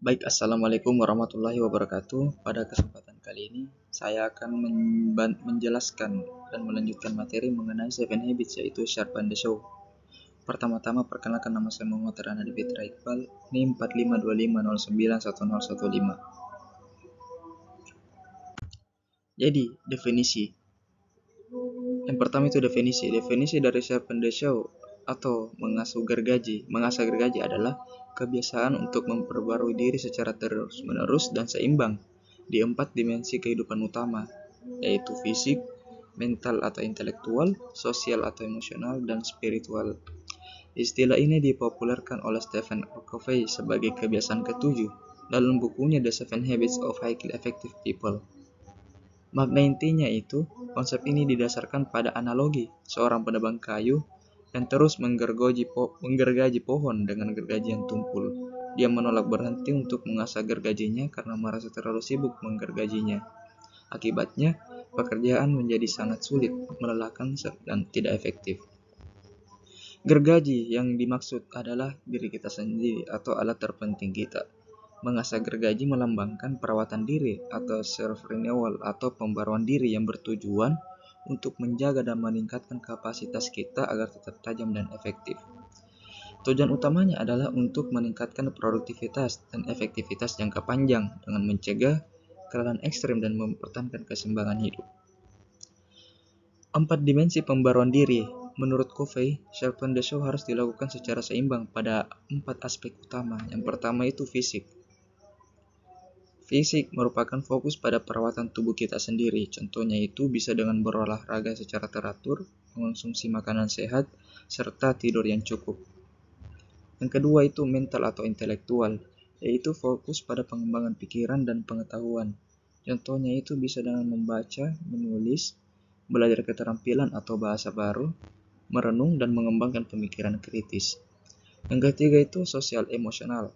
Baik, Assalamualaikum warahmatullahi wabarakatuh. Pada kesempatan kali ini, saya akan menjelaskan dan melanjutkan materi mengenai Seven Habits, yaitu Sharp and the Show. Pertama-tama, perkenalkan nama saya Muhammad Rana Fitra Iqbal, NIM 4525091015. Jadi, definisi. Yang pertama itu definisi. Definisi dari Sharp and the Show atau mengasah gergaji adalah kebiasaan untuk memperbarui diri secara terus-menerus dan seimbang di 4 dimensi kehidupan utama, yaitu fisik, mental atau intelektual, sosial atau emosional, dan spiritual. Istilah ini dipopulerkan oleh Stephen Covey sebagai kebiasaan ketujuh dalam bukunya The Seven Habits of Highly Effective People. Makna intinya itu, konsep ini didasarkan pada analogi seorang penebang kayu dan terus menggergaji pohon dengan gergaji yang tumpul. Dia menolak berhenti untuk mengasah gergajinya karena merasa terlalu sibuk menggergajinya. Akibatnya, pekerjaan menjadi sangat sulit, melelahkan, dan tidak efektif. Gergaji yang dimaksud adalah diri kita sendiri atau alat terpenting kita. Mengasah gergaji melambangkan perawatan diri atau self-renewal atau pembaruan diri yang bertujuan untuk menjaga dan meningkatkan kapasitas kita agar tetap tajam dan efektif. Tujuan utamanya adalah untuk meningkatkan produktivitas dan efektivitas jangka panjang dengan mencegah kelelahan ekstrem dan mempertahankan keseimbangan hidup. 4 dimensi pembaruan diri. Menurut Covey, Sharp and the Show harus dilakukan secara seimbang pada 4 aspek utama. Yang pertama itu fisik. Fisik merupakan fokus pada perawatan tubuh kita sendiri. Contohnya itu bisa dengan berolahraga secara teratur, mengonsumsi makanan sehat, serta tidur yang cukup. Yang kedua itu mental atau intelektual, yaitu fokus pada pengembangan pikiran dan pengetahuan. Contohnya itu bisa dengan membaca, menulis, belajar keterampilan atau bahasa baru, merenung dan mengembangkan pemikiran kritis. Yang ketiga itu sosial emosional.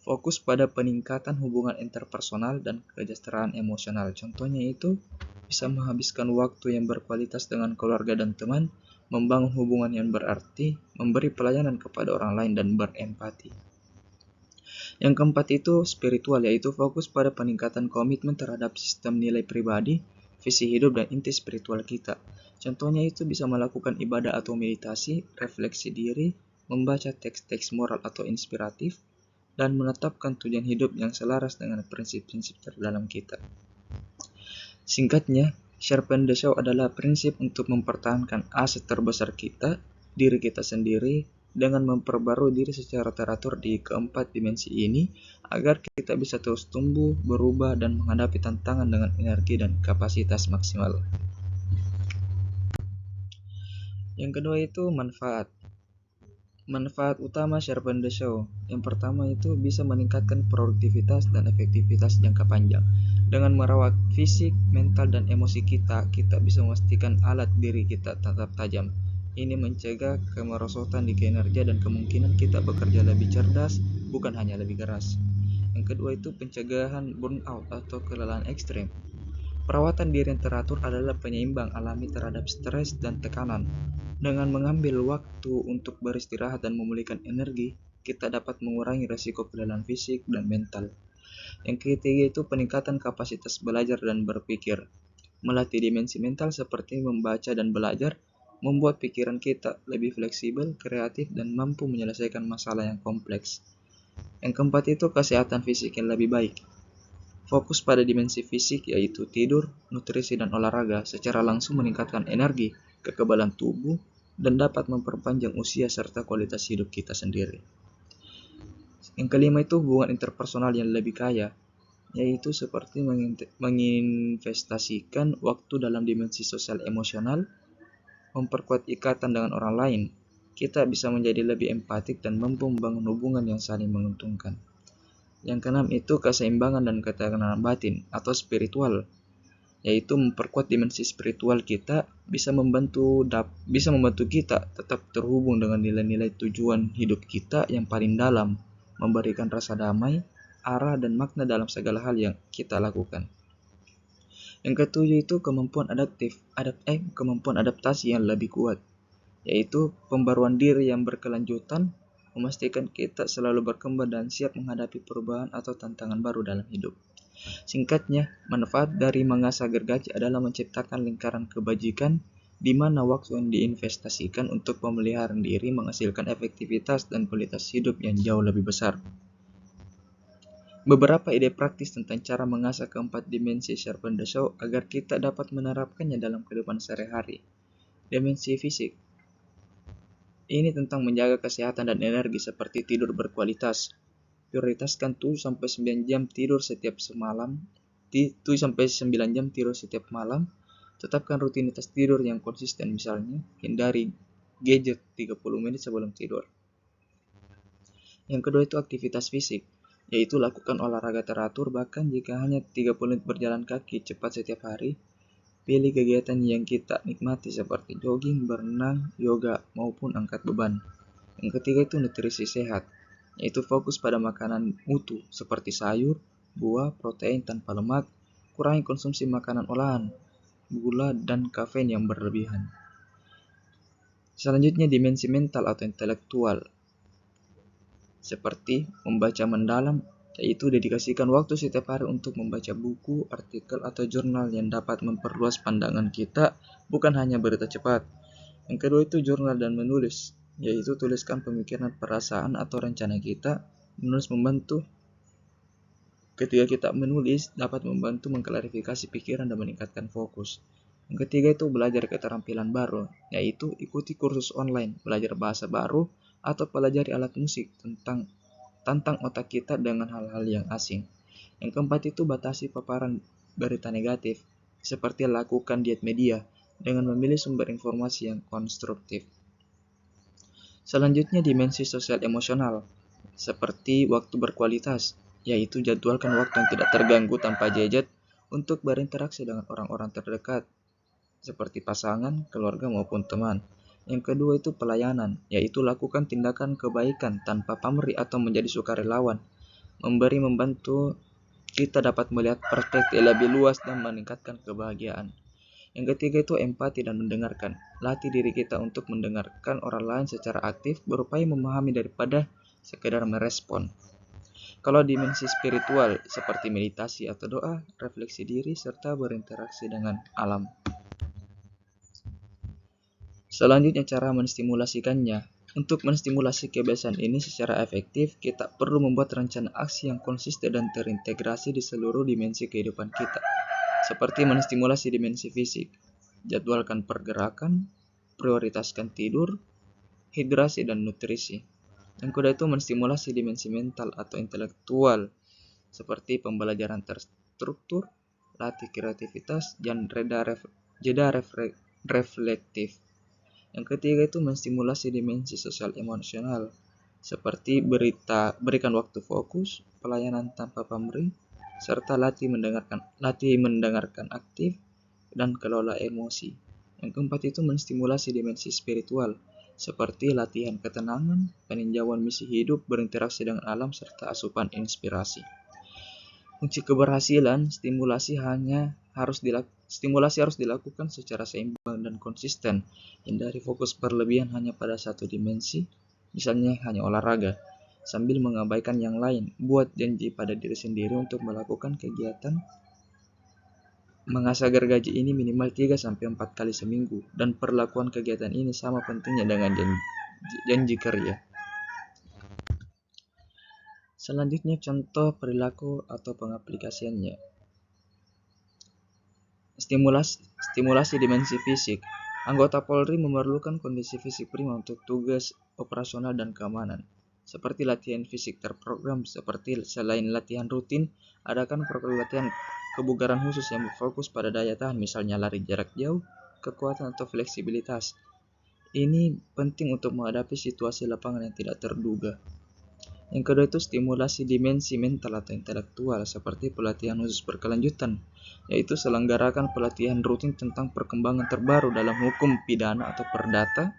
Fokus pada peningkatan hubungan interpersonal dan kesejahteraan emosional. Contohnya itu bisa menghabiskan waktu yang berkualitas dengan keluarga dan teman, membangun hubungan yang berarti, memberi pelayanan kepada orang lain, dan berempati. Yang keempat itu spiritual, yaitu fokus pada peningkatan komitmen terhadap sistem nilai pribadi, visi hidup, dan inti spiritual kita. Contohnya itu bisa melakukan ibadah atau meditasi, refleksi diri, membaca teks-teks moral atau inspiratif, dan menetapkan tujuan hidup yang selaras dengan prinsip-prinsip terdalam kita. Singkatnya, Sharp and the Show adalah prinsip untuk mempertahankan aset terbesar kita, diri kita sendiri, dengan memperbarui diri secara teratur di keempat dimensi ini, agar kita bisa terus tumbuh, berubah, dan menghadapi tantangan dengan energi dan kapasitas maksimal. Yang kedua itu manfaat. Manfaat utama Sharp and the Show. Yang pertama itu bisa meningkatkan produktivitas dan efektivitas jangka panjang. Dengan merawat fisik, mental, dan emosi kita bisa memastikan alat diri kita tetap tajam. Ini mencegah kemerosotan di kinerja dan kemungkinan kita bekerja lebih cerdas, bukan hanya lebih keras. Yang kedua itu pencegahan burnout atau kelelahan ekstrem. Perawatan diri yang teratur adalah penyeimbang alami terhadap stres dan tekanan. Dengan mengambil waktu untuk beristirahat dan memulihkan energi, kita dapat mengurangi risiko kelelahan fisik dan mental. Yang ketiga itu peningkatan kapasitas belajar dan berpikir. Melatih dimensi mental seperti membaca dan belajar, membuat pikiran kita lebih fleksibel, kreatif, dan mampu menyelesaikan masalah yang kompleks. Yang keempat itu kesehatan fisik yang lebih baik. Fokus pada dimensi fisik yaitu tidur, nutrisi, dan olahraga secara langsung meningkatkan energi, kekebalan tubuh, dan dapat memperpanjang usia serta kualitas hidup kita sendiri. Yang kelima itu hubungan interpersonal yang lebih kaya, yaitu seperti menginvestasikan waktu dalam dimensi sosial emosional, memperkuat ikatan dengan orang lain. Kita bisa menjadi lebih empatik dan mampu membangun hubungan yang saling menguntungkan. Yang keenam itu keseimbangan dan ketenangan batin atau spiritual, yaitu memperkuat dimensi spiritual kita bisa membantu kita tetap terhubung dengan nilai-nilai tujuan hidup kita yang paling dalam, memberikan rasa damai, arah, dan makna dalam segala hal yang kita lakukan. Yang ketujuh itu kemampuan adaptasi yang lebih kuat, yaitu pembaruan diri yang berkelanjutan, memastikan kita selalu berkembang dan siap menghadapi perubahan atau tantangan baru dalam hidup. Singkatnya, manfaat dari mengasah gergaji adalah menciptakan lingkaran kebajikan di mana waktu yang diinvestasikan untuk pemeliharaan diri menghasilkan efektivitas dan kualitas hidup yang jauh lebih besar. Beberapa ide praktis tentang cara mengasah keempat dimensi Sharpen the Saw agar kita dapat menerapkannya dalam kehidupan sehari-hari. Dimensi fisik. Ini tentang menjaga kesehatan dan energi seperti tidur berkualitas. Prioritaskan 7-9 jam tidur setiap semalam. 7-9 jam tidur setiap malam. Tetapkan rutinitas tidur yang konsisten, misalnya hindari gadget 30 menit sebelum tidur. Yang kedua itu aktivitas fisik, yaitu lakukan olahraga teratur bahkan jika hanya 30 menit berjalan kaki cepat setiap hari. Pilih kegiatan yang kita nikmati seperti jogging, berenang, yoga, maupun angkat beban. Yang ketiga itu nutrisi sehat, yaitu fokus pada makanan mutu seperti sayur, buah, protein tanpa lemak, kurangi konsumsi makanan olahan, gula, dan kafein yang berlebihan. Selanjutnya dimensi mental atau intelektual, seperti membaca mendalam, yaitu dedikasikan waktu setiap hari untuk membaca buku, artikel, atau jurnal yang dapat memperluas pandangan kita, bukan hanya berita cepat. Yang kedua itu jurnal dan menulis, yaitu tuliskan pemikiran, perasaan, atau rencana kita. Menulis membantu. Ketika kita menulis, dapat membantu mengklarifikasi pikiran dan meningkatkan fokus. Yang ketiga itu belajar keterampilan baru, yaitu ikuti kursus online, belajar bahasa baru, atau pelajari alat musik tentang otak kita dengan hal-hal yang asing. Yang keempat itu batasi paparan berita negatif, seperti lakukan diet media dengan memilih sumber informasi yang konstruktif. Selanjutnya dimensi sosial emosional, seperti waktu berkualitas, yaitu jadwalkan waktu yang tidak terganggu tanpa gadget untuk berinteraksi dengan orang-orang terdekat, seperti pasangan, keluarga, maupun teman. Yang kedua itu pelayanan, yaitu lakukan tindakan kebaikan tanpa pamrih atau menjadi sukarelawan. Membantu kita dapat melihat perspektif lebih luas dan meningkatkan kebahagiaan. Yang ketiga itu empati dan mendengarkan. Latih diri kita untuk mendengarkan orang lain secara aktif, berupaya memahami daripada sekedar merespon. Kalau dimensi spiritual seperti meditasi atau doa, refleksi diri, serta berinteraksi dengan alam. Selanjutnya cara menstimulasikannya. Untuk menstimulasi kebiasaan ini secara efektif, kita perlu membuat rencana aksi yang konsisten dan terintegrasi di seluruh dimensi kehidupan kita. Seperti menstimulasi dimensi fisik, jadwalkan pergerakan, prioritaskan tidur, hidrasi, dan nutrisi. Yang kedua itu menstimulasi dimensi mental atau intelektual, seperti pembelajaran terstruktur, latih kreativitas, dan jeda reflektif. Yang ketiga itu menstimulasi dimensi sosial emosional, seperti berikan waktu fokus, pelayanan tanpa pamrih, serta latih mendengarkan aktif, dan kelola emosi. Yang keempat itu menstimulasi dimensi spiritual, seperti latihan ketenangan, peninjauan misi hidup, berinteraksi dengan alam, serta asupan inspirasi. Kunci keberhasilan stimulasi harus dilakukan secara seimbang dan konsisten. Hindari fokus berlebihan hanya pada satu dimensi, misalnya hanya olahraga, sambil mengabaikan yang lain. Buat janji pada diri sendiri untuk melakukan kegiatan mengasah gergaji ini minimal 3-4 kali seminggu, dan perlakuan kegiatan ini sama pentingnya dengan janji kerja. Selanjutnya contoh perilaku atau pengaplikasiannya. Stimulasi dimensi fisik. Anggota Polri memerlukan kondisi fisik prima untuk tugas operasional dan keamanan. Seperti latihan fisik terprogram, seperti selain latihan rutin, adakan program latihan kebugaran khusus yang berfokus pada daya tahan, misalnya lari jarak jauh, kekuatan, atau fleksibilitas. Ini penting untuk menghadapi situasi lapangan yang tidak terduga. Yang kedua itu stimulasi dimensi mental atau intelektual, seperti pelatihan khusus berkelanjutan, yaitu selenggarakan pelatihan rutin tentang perkembangan terbaru dalam hukum pidana atau perdata,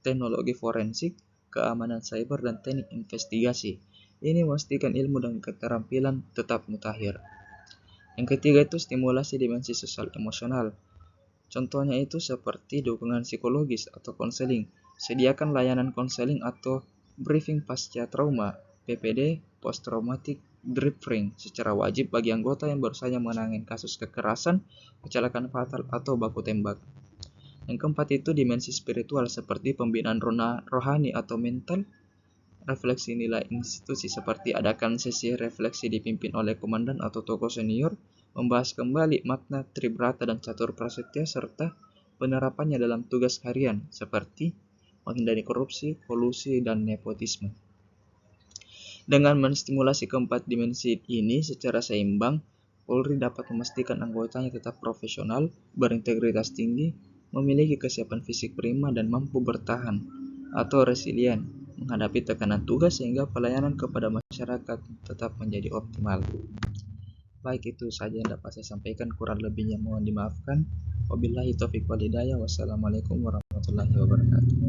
teknologi forensik, keamanan cyber, dan teknik investigasi. Ini memastikan ilmu dan keterampilan tetap mutakhir. Yang ketiga itu stimulasi dimensi sosial emosional. Contohnya itu seperti dukungan psikologis atau konseling. Sediakan layanan konseling atau briefing pasca trauma (PPD) (Post Traumatic Debriefing) secara wajib bagi anggota yang baru saja menangani kasus kekerasan, kecelakaan fatal, atau baku tembak. Yang keempat itu dimensi spiritual seperti pembinaan rohani atau mental, refleksi nilai institusi seperti adakan sesi refleksi dipimpin oleh komandan atau tokoh senior, membahas kembali makna Tribrata dan Catur Prasetya serta penerapannya dalam tugas harian seperti menghindari korupsi, kolusi, dan nepotisme. Dengan menstimulasi keempat dimensi ini secara seimbang, Polri dapat memastikan anggotanya tetap profesional, berintegritas tinggi, memiliki kesiapan fisik prima, dan mampu bertahan atau resilient menghadapi tekanan tugas sehingga pelayanan kepada masyarakat tetap menjadi optimal. Baik, itu saja yang dapat saya sampaikan, kurang lebihnya mohon dimaafkan. Wabillahi taufiq wal hidayah. Wassalamualaikum warahmatullahi wabarakatuh.